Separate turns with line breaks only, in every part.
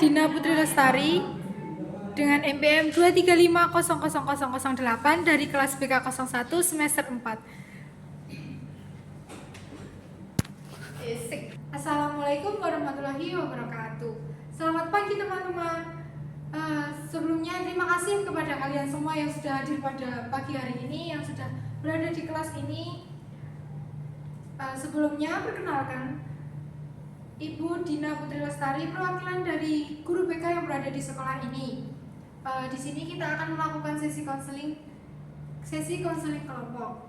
Dina Putri Lestari dengan MPM 2350008 dari kelas BK 01 semester 4. Assalamualaikum warahmatullahi wabarakatuh. Selamat pagi teman-teman. Sebelumnya terima kasih kepada kalian semua yang sudah hadir pada pagi hari ini, yang sudah berada di kelas ini. Sebelumnya perkenalkan, Ibu Dina Putri Lestari, perwakilan dari guru BK yang berada di sekolah ini. Di sini kita akan melakukan sesi konseling kelompok.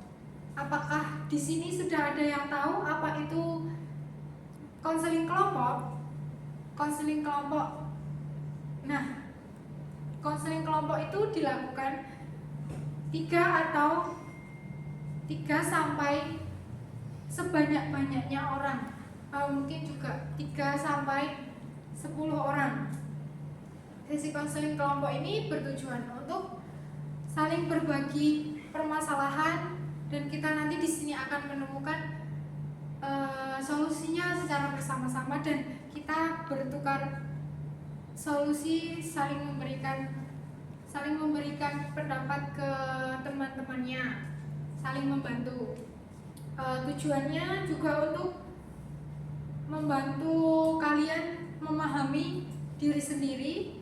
Apakah di sini sudah ada yang tahu apa itu konseling kelompok? Konseling kelompok. Nah, konseling kelompok itu dilakukan 3 sampai sebanyak-banyaknya orang. Mungkin juga 3 sampai 10 orang. Sesi konseling kelompok ini bertujuan untuk saling berbagi permasalahan, dan kita nanti di sini akan menemukan solusinya secara bersama-sama, dan kita bertukar solusi, saling memberikan pendapat ke teman-temannya, saling membantu. Tujuannya juga untuk membantu kalian memahami diri sendiri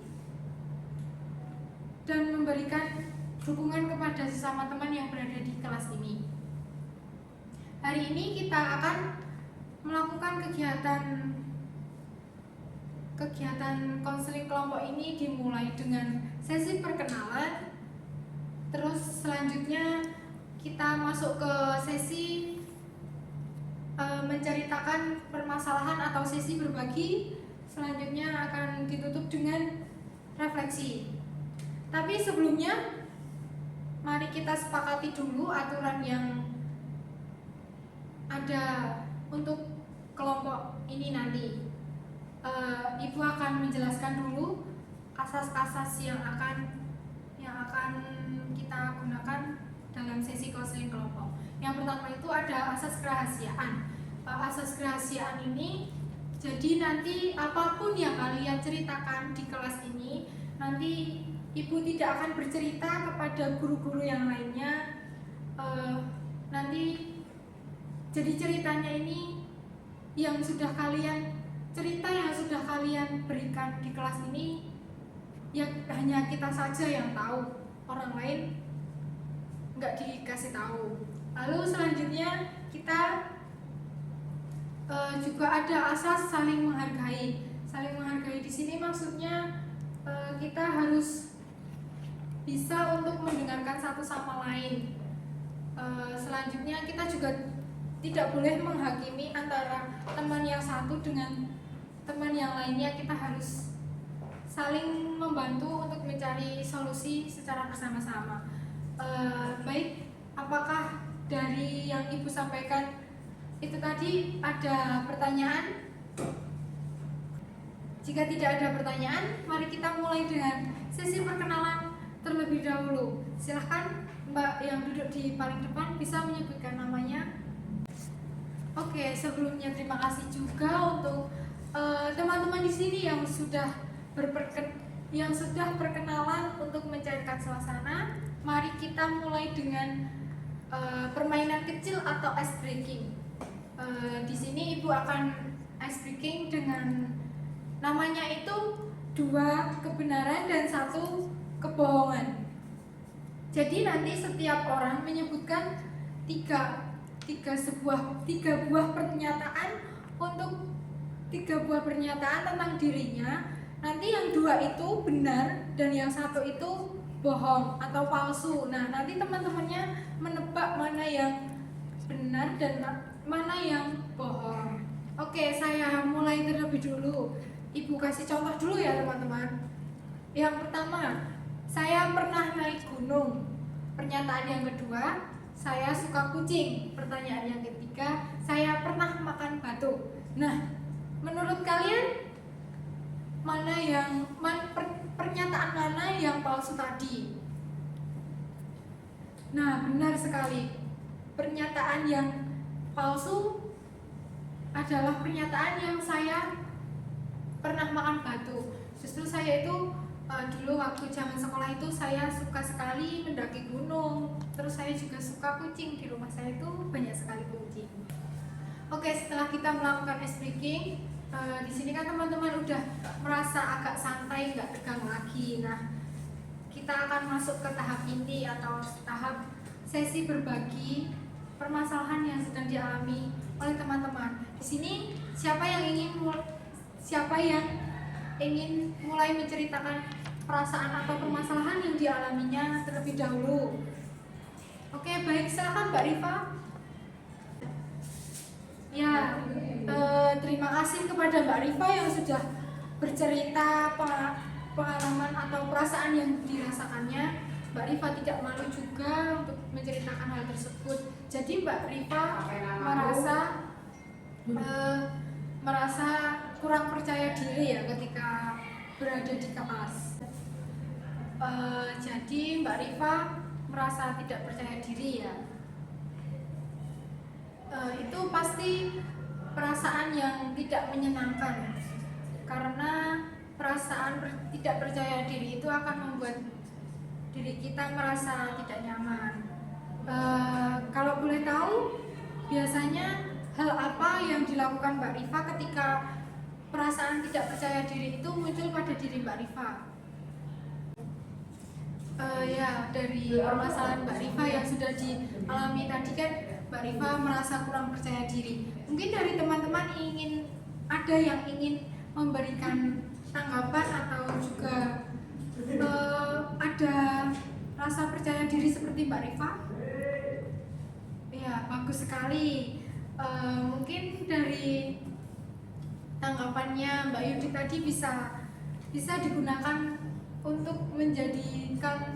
dan memberikan dukungan kepada sesama teman yang berada di kelas ini. Hari ini kita akan melakukan kegiatan konseling kelompok ini dimulai dengan sesi perkenalan. Terus selanjutnya kita masuk ke sesi menceritakan permasalahan atau sesi berbagi. Selanjutnya akan ditutup dengan refleksi. Tapi sebelumnya, mari kita sepakati dulu aturan yang ada untuk kelompok ini nanti. Ibu akan menjelaskan dulu asas-asas yang akan kita gunakan dalam sesi konseling kelompok. Yang pertama itu ada asas kerahasiaan. Asas kerahasiaan ini, jadi nanti apapun yang kalian ceritakan di kelas ini, nanti Ibu tidak akan bercerita kepada guru-guru yang lainnya. Nanti jadi ceritanya ini cerita yang sudah kalian berikan di kelas ini, ya hanya kita saja yang tahu, orang lain nggak dikasih tahu. Lalu selanjutnya kita juga ada asas saling menghargai. Saling menghargai di sini maksudnya kita harus bisa untuk mendengarkan satu sama lain. Selanjutnya kita juga tidak boleh menghakimi antara teman yang satu dengan teman yang lainnya. Kita harus saling membantu untuk mencari solusi secara bersama-sama. Baik, apakah dari yang Ibu sampaikan itu tadi ada pertanyaan? Jika tidak ada pertanyaan, mari kita mulai dengan sesi perkenalan terlebih dahulu. Silahkan Mbak yang duduk di paling depan bisa menyebutkan namanya. Oke, sebelumnya terima kasih juga untuk teman-teman di sini yang sudah berkenalan untuk mencairkan suasana. Mari kita mulai dengan permainan kecil atau ice breaking. Di sini Ibu akan ice breaking dengan namanya itu 2 kebenaran dan 1 kebohongan. Jadi nanti setiap orang menyebutkan 3 buah pernyataan tentang dirinya. Nanti yang 2 itu benar dan yang 1 itu bohong atau palsu. Nah, nanti teman-temannya menebak mana yang benar dan mana yang bohong. Oke, saya mulai terlebih dulu. Ibu kasih contoh dulu ya teman-teman. Yang pertama, saya pernah naik gunung. Pernyataan yang kedua, saya suka kucing. Pertanyaan yang ketiga, saya pernah makan batu. Nah, menurut kalian pernyataan mana yang palsu tadi? Nah, benar sekali. Pernyataan yang palsu adalah pernyataan yang saya pernah makan batu. saya itu dulu waktu zaman sekolah itu saya suka sekali mendaki gunung. Terus saya juga suka kucing, di rumah saya itu banyak sekali kucing. Oke, setelah kita melakukan ice breaking, di sini kan teman-teman udah merasa agak santai, nggak tegang lagi. Nah, kita akan masuk ke tahap inti atau tahap sesi berbagi permasalahan yang sedang dialami oleh teman-teman. Di sini siapa yang ingin mulai menceritakan perasaan atau permasalahan yang dialaminya terlebih dahulu? Oke, baik, silakan Mbak Rifa. Ya, terima kasih kepada Mbak Rifa yang sudah bercerita pengalaman atau perasaan yang dirasakannya. Mbak Rifa tidak malu juga untuk menceritakan hal tersebut. Jadi Mbak Rifa merasa kurang percaya diri ya ketika berada di kelas. Jadi Mbak Rifa merasa tidak percaya diri ya. Itu pasti perasaan yang tidak menyenangkan, karena perasaan tidak percaya diri itu akan membuat diri kita merasa tidak nyaman. Kalau boleh tahu, biasanya hal apa yang dilakukan Mbak Rifa ketika perasaan tidak percaya diri itu muncul pada diri Mbak Rifa? Ya, dari permasalahan Mbak Rifa yang sudah dialami tadi kan, Mbak Rifa merasa kurang percaya diri. Mungkin dari teman-teman ada yang ingin memberikan tanggapan atau juga ada rasa percaya diri seperti Mbak Rifa? Ya, bagus sekali. Mungkin dari tanggapannya Mbak Yudi tadi bisa digunakan untuk menjadikan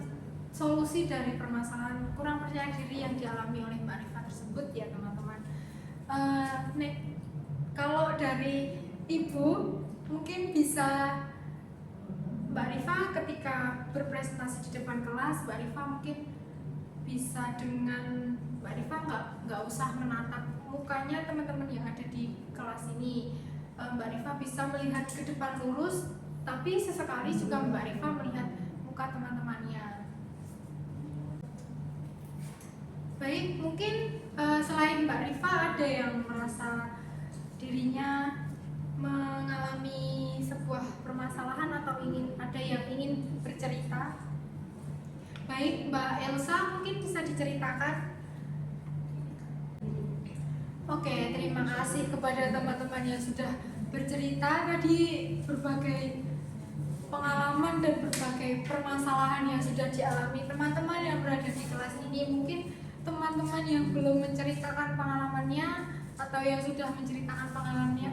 solusi dari permasalahan kurang percaya diri yang dialami oleh Mbak Rifa tersebut ya teman-teman. Kalau dari Ibu mungkin bisa, Mbak Rifa ketika berprestasi di depan kelas, Mbak Rifa mungkin bisa dengan Mbak Rifa nggak usah menatap mukanya teman-teman yang ada di kelas ini. Mbak Rifa bisa melihat ke depan lurus, tapi sesekali juga Mbak Rifa melihat muka teman-temannya. Baik, mungkin selain Mbak Rifa ada yang merasa dirinya mengalami sebuah permasalahan atau ada yang ingin bercerita? Baik, Mbak Elsa mungkin bisa diceritakan. Oke, terima kasih kepada teman-teman yang sudah bercerita tadi, berbagai pengalaman dan berbagai permasalahan yang sudah dialami teman-teman yang berada di kelas ini. Mungkin teman-teman yang belum menceritakan pengalamannya atau yang sudah menceritakan pengalamannya,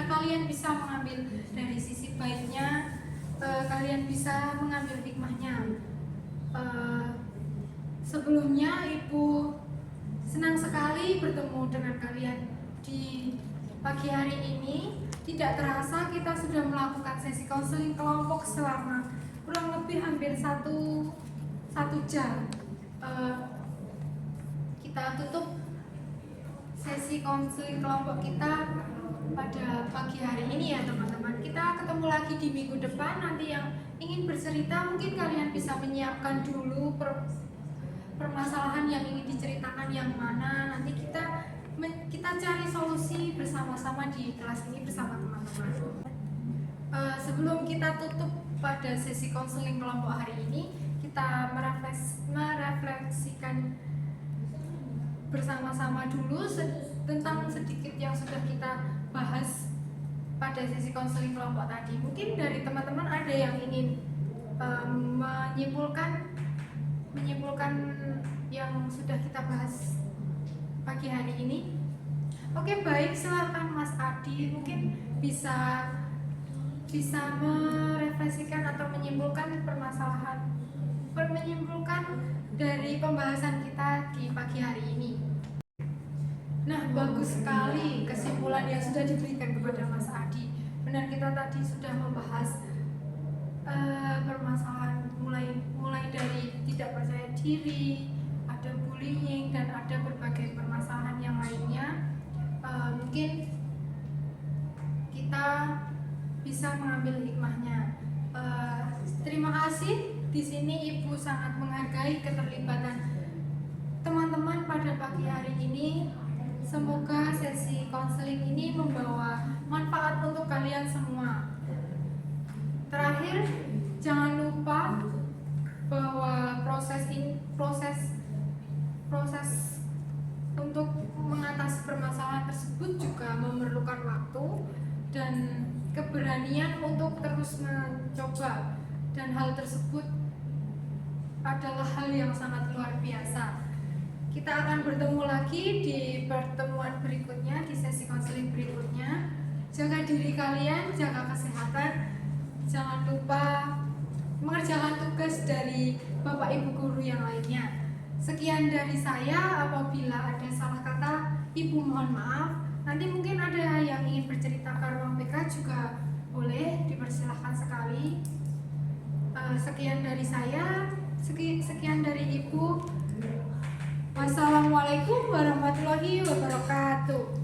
kalian bisa mengambil dari sisi baiknya, kalian bisa mengambil hikmahnya. Sebelumnya Ibu senang sekali bertemu dengan kalian di pagi hari ini. Tidak terasa kita sudah melakukan sesi konseling kelompok selama kurang lebih hampir satu jam. Kita tutup sesi konseling kelompok kita pada pagi hari ini ya teman-teman. Kita ketemu lagi di minggu depan. Nanti yang ingin bercerita mungkin kalian bisa menyiapkan dulu permasalahan yang ingin diceritakan yang mana. Nanti kita cari solusi bersama-sama di kelas ini bersama teman-teman. Sebelum kita tutup pada sesi konseling kelompok hari ini, kita merefleksikan bersama-sama dulu tentang sedikit yang sudah kita bahas pada sesi konseling kelompok tadi. Mungkin dari teman-teman ada yang ingin menyimpulkan yang sudah kita bahas pagi hari ini. Oke, baik, silakan Mas Adi mungkin bisa merefleksikan atau menyimpulkan dari pembahasan kita di pagi hari ini. Nah, bagus sekali kesimpulan yang sudah diberikan kepada Mas Adi. Benar, kita tadi sudah membahas permasalahan mulai dari tidak percaya diri, ada bullying, dan ada berbagai permasalahan yang lainnya. Mungkin kita bisa mengambil hikmahnya. kasih. Di sini Ibu sangat menghargai keterlibatan teman-teman pada pagi hari ini. Semoga sesi konseling ini membawa manfaat untuk kalian semua. Terakhir, jangan lupa bahwa proses untuk mengatasi permasalahan tersebut juga memerlukan waktu dan keberanian untuk terus mencoba, dan hal tersebut adalah hal yang sangat luar biasa. Kita akan bertemu lagi di pertemuan berikutnya, di sesi konseling berikutnya. Jaga diri kalian, jaga kesehatan, jangan lupa mengerjakan tugas dari Bapak Ibu guru yang lainnya. Sekian dari saya. Apabila ada salah kata, Ibu mohon maaf. Nanti mungkin ada yang ingin bercerita ke ruang PK juga boleh, dipersilahkan sekali. Sekian dari saya, sekian dari Ibu. Wassalamualaikum warahmatullahi wabarakatuh.